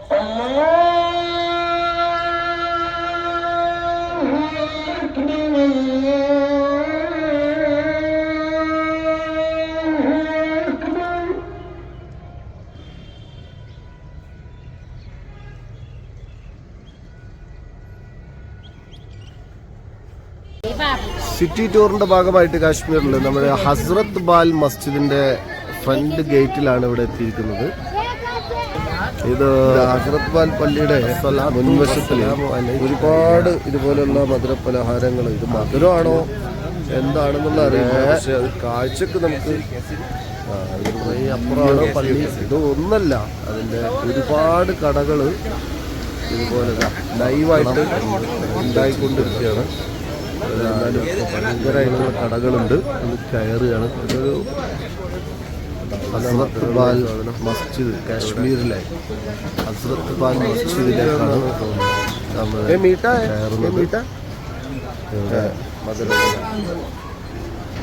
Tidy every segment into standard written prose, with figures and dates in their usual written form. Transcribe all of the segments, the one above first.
City ടൂറിന്റെ ഭാഗമായിട്ട് കാശ്മീരിൽ നമ്മുടെ ഹസ്രത്ത് ബാൽ മസ്ജിദിന്റെ ഫ്രണ്ട് ഗേറ്റിലാണ് ഇവിടെ എത്തിയിരിക്കുന്നത്. ഇത് ഹസ്രത്ത് ബാൽ പള്ളിയുടെ മുൻവശത്തിൽ ഒരുപാട് ഇതുപോലുള്ള മധുര പലഹാരങ്ങൾ, ഇത് മധുരമാണോ എന്താണെന്നുള്ള അറിയില്ല, പക്ഷെ അത് കാഴ്ചക്ക് നമുക്ക് അപ്പുറമാണ് പള്ളി. ഇത് ഒന്നല്ല, അതിന്റെ ഒരുപാട് കടകൾ ഇതുപോലെ ലൈവായിട്ട് ഉണ്ടായിക്കൊണ്ടിരിക്കുകയാണ്. എന്നാലും ഭയങ്കരമായിട്ടുള്ള കടകളുണ്ട്. അത് കയറുകയാണ്. ഇതൊരു ഹസ്രത്ത് ബാൽ മസ്ജിദ്, കാശ്മീരിലെ ഹസ്രത്ത് ബാൽ മസ്ജിദിലേക്കാണ് നമ്മൾ കയറുന്നത്.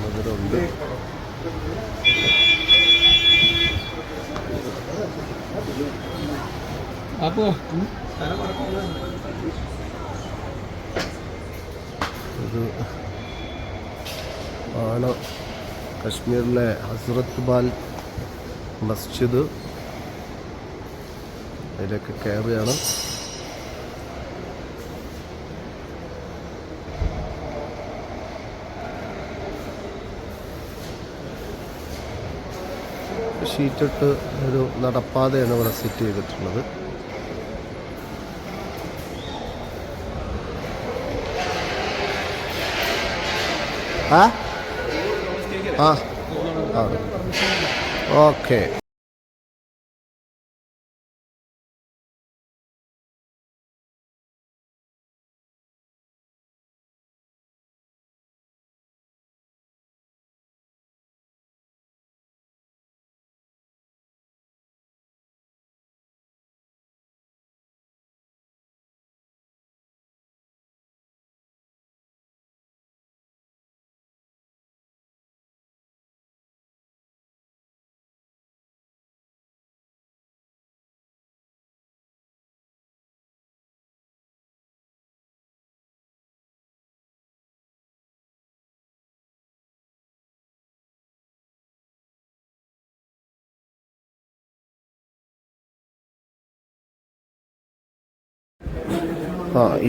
മധുരമുണ്ട്. ഇത് ആണ് കശ്മീരിലെ ഹസ്രത്ത് ബാൽ മസ്ജിദ്. അതിലേക്ക് കയറുകയാണ്. ഷീറ്റിട്ട് ഒരു നടപ്പാതയാണ് ഇവിടെ സെറ്റ് ചെയ്തിട്ടുള്ളത്. ഓക്കെ.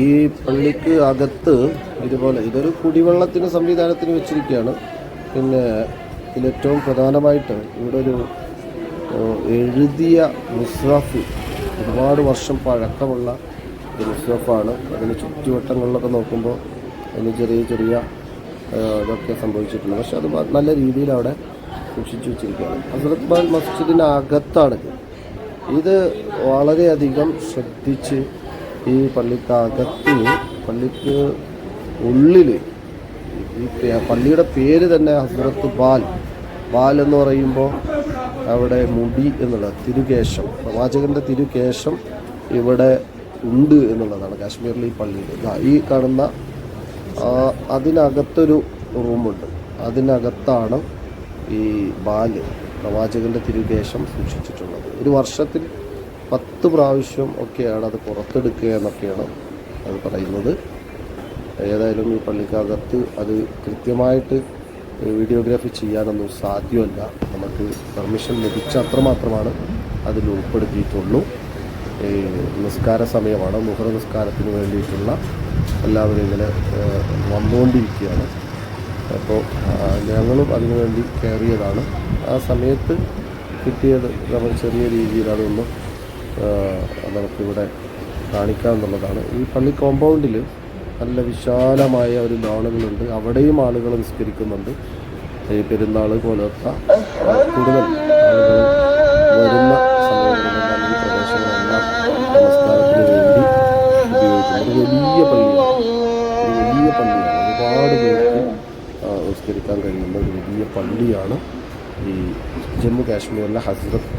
ഈ പള്ളിക്ക് അകത്ത് ഇതുപോലെ ഇതൊരു കുടിവെള്ളത്തിന് സംവിധാനത്തിന് വെച്ചിരിക്കുകയാണ്. പിന്നെ ഇതിലേറ്റവും പ്രധാനമായിട്ട് ഇവിടെ ഒരു എഴുതിയ മുസ്ഹഫ്, ഒരുപാട് വർഷം പഴക്കമുള്ള ഒരു മുസ്ഹഫാണ്. അതിന് ചുറ്റുവട്ടങ്ങളിലൊക്കെ നോക്കുമ്പോൾ അതിന് ചെറിയ ചെറിയ ഇതൊക്കെ സംഭവിച്ചിട്ടുണ്ട്. പക്ഷെ അത് നല്ല രീതിയിൽ അവിടെ സൂക്ഷിച്ചു വെച്ചിരിക്കുകയാണ്. ഹസ്രത്ത് ബാൽ മസ്ജിദിനകത്താണ് ഇത്. വളരെയധികം ശ്രദ്ധിച്ച് ഈ പള്ളിക്കകത്ത്, പള്ളിക്ക് ഉള്ളിൽ, ഈ പള്ളിയുടെ പേര് തന്നെ ഹസ്രത്ത് ബാൽ. ബാൽ എന്ന് പറയുമ്പോൾ അവിടെ മുടി എന്നുള്ള തിരുകേശം, പ്രവാചകൻ്റെ തിരുകേശം ഇവിടെ ഉണ്ട് എന്നുള്ളതാണ് കാശ്മീരിലെ ഈ പള്ളിയിൽ. ഈ കാണുന്ന അതിനകത്തൊരു റൂമുണ്ട്. അതിനകത്താണ് ഈ ബാല്, പ്രവാചകൻ്റെ തിരുകേശം സൂക്ഷിച്ചിട്ടുള്ളത്. ഒരു വർഷത്തിൽ 10 പ്രാവശ്യം ഒക്കെയാണ് അത് പുറത്തെടുക്കുക എന്നൊക്കെയാണ് അത് പറയുന്നത്. ഏതായാലും ഈ പള്ളിക്കകത്ത് അത് കൃത്യമായിട്ട് വീഡിയോഗ്രാഫി ചെയ്യാനൊന്നും സാധ്യമല്ല. നമുക്ക് പെർമിഷൻ ലഭിച്ച അത്രമാത്രമാണ് അതിൽ ഉൾപ്പെടുത്തിയിട്ടുള്ളൂ. നിസ്കാര സമയമാണ്, മുഹറ നിസ്കാരത്തിന് വേണ്ടിയിട്ടുള്ള എല്ലാവരും ഇങ്ങനെ വന്നുകൊണ്ടിരിക്കുകയാണ്. അപ്പോൾ ഞങ്ങളും അതിനുവേണ്ടി കയറിയതാണ്. ആ സമയത്ത് കിട്ടിയത് നമ്മൾ ചെറിയ രീതിയിൽ അതൊന്ന് നമുക്കിവിടെ കാണിക്കാമെന്നുള്ളതാണ്. ഈ പള്ളി കോമ്പൗണ്ടിൽ നല്ല വിശാലമായ ഒരു ലോണുകളുണ്ട്. അവിടെയും ആളുകൾ നിസ്കരിക്കുന്നുണ്ട്. ഈ പെരുന്നാൾ പോലത്തെ കൂടുതൽ ആളുകൾ വരുന്ന സമയങ്ങളിലെല്ലാം ഈ പ്രദേശങ്ങളെല്ലാം നമസ്കാരത്തിന് വേണ്ടി ഉപയോഗിക്കുന്നത്. വലിയ പള്ളിയാണ്, ഒരുപാട് പേർക്ക് നിസ്കരിക്കാൻ കഴിയുന്ന ഒരു വലിയ പള്ളിയാണ് ഈ ജമ്മു കാശ്മീരിലെ ഹസ്രത്ത്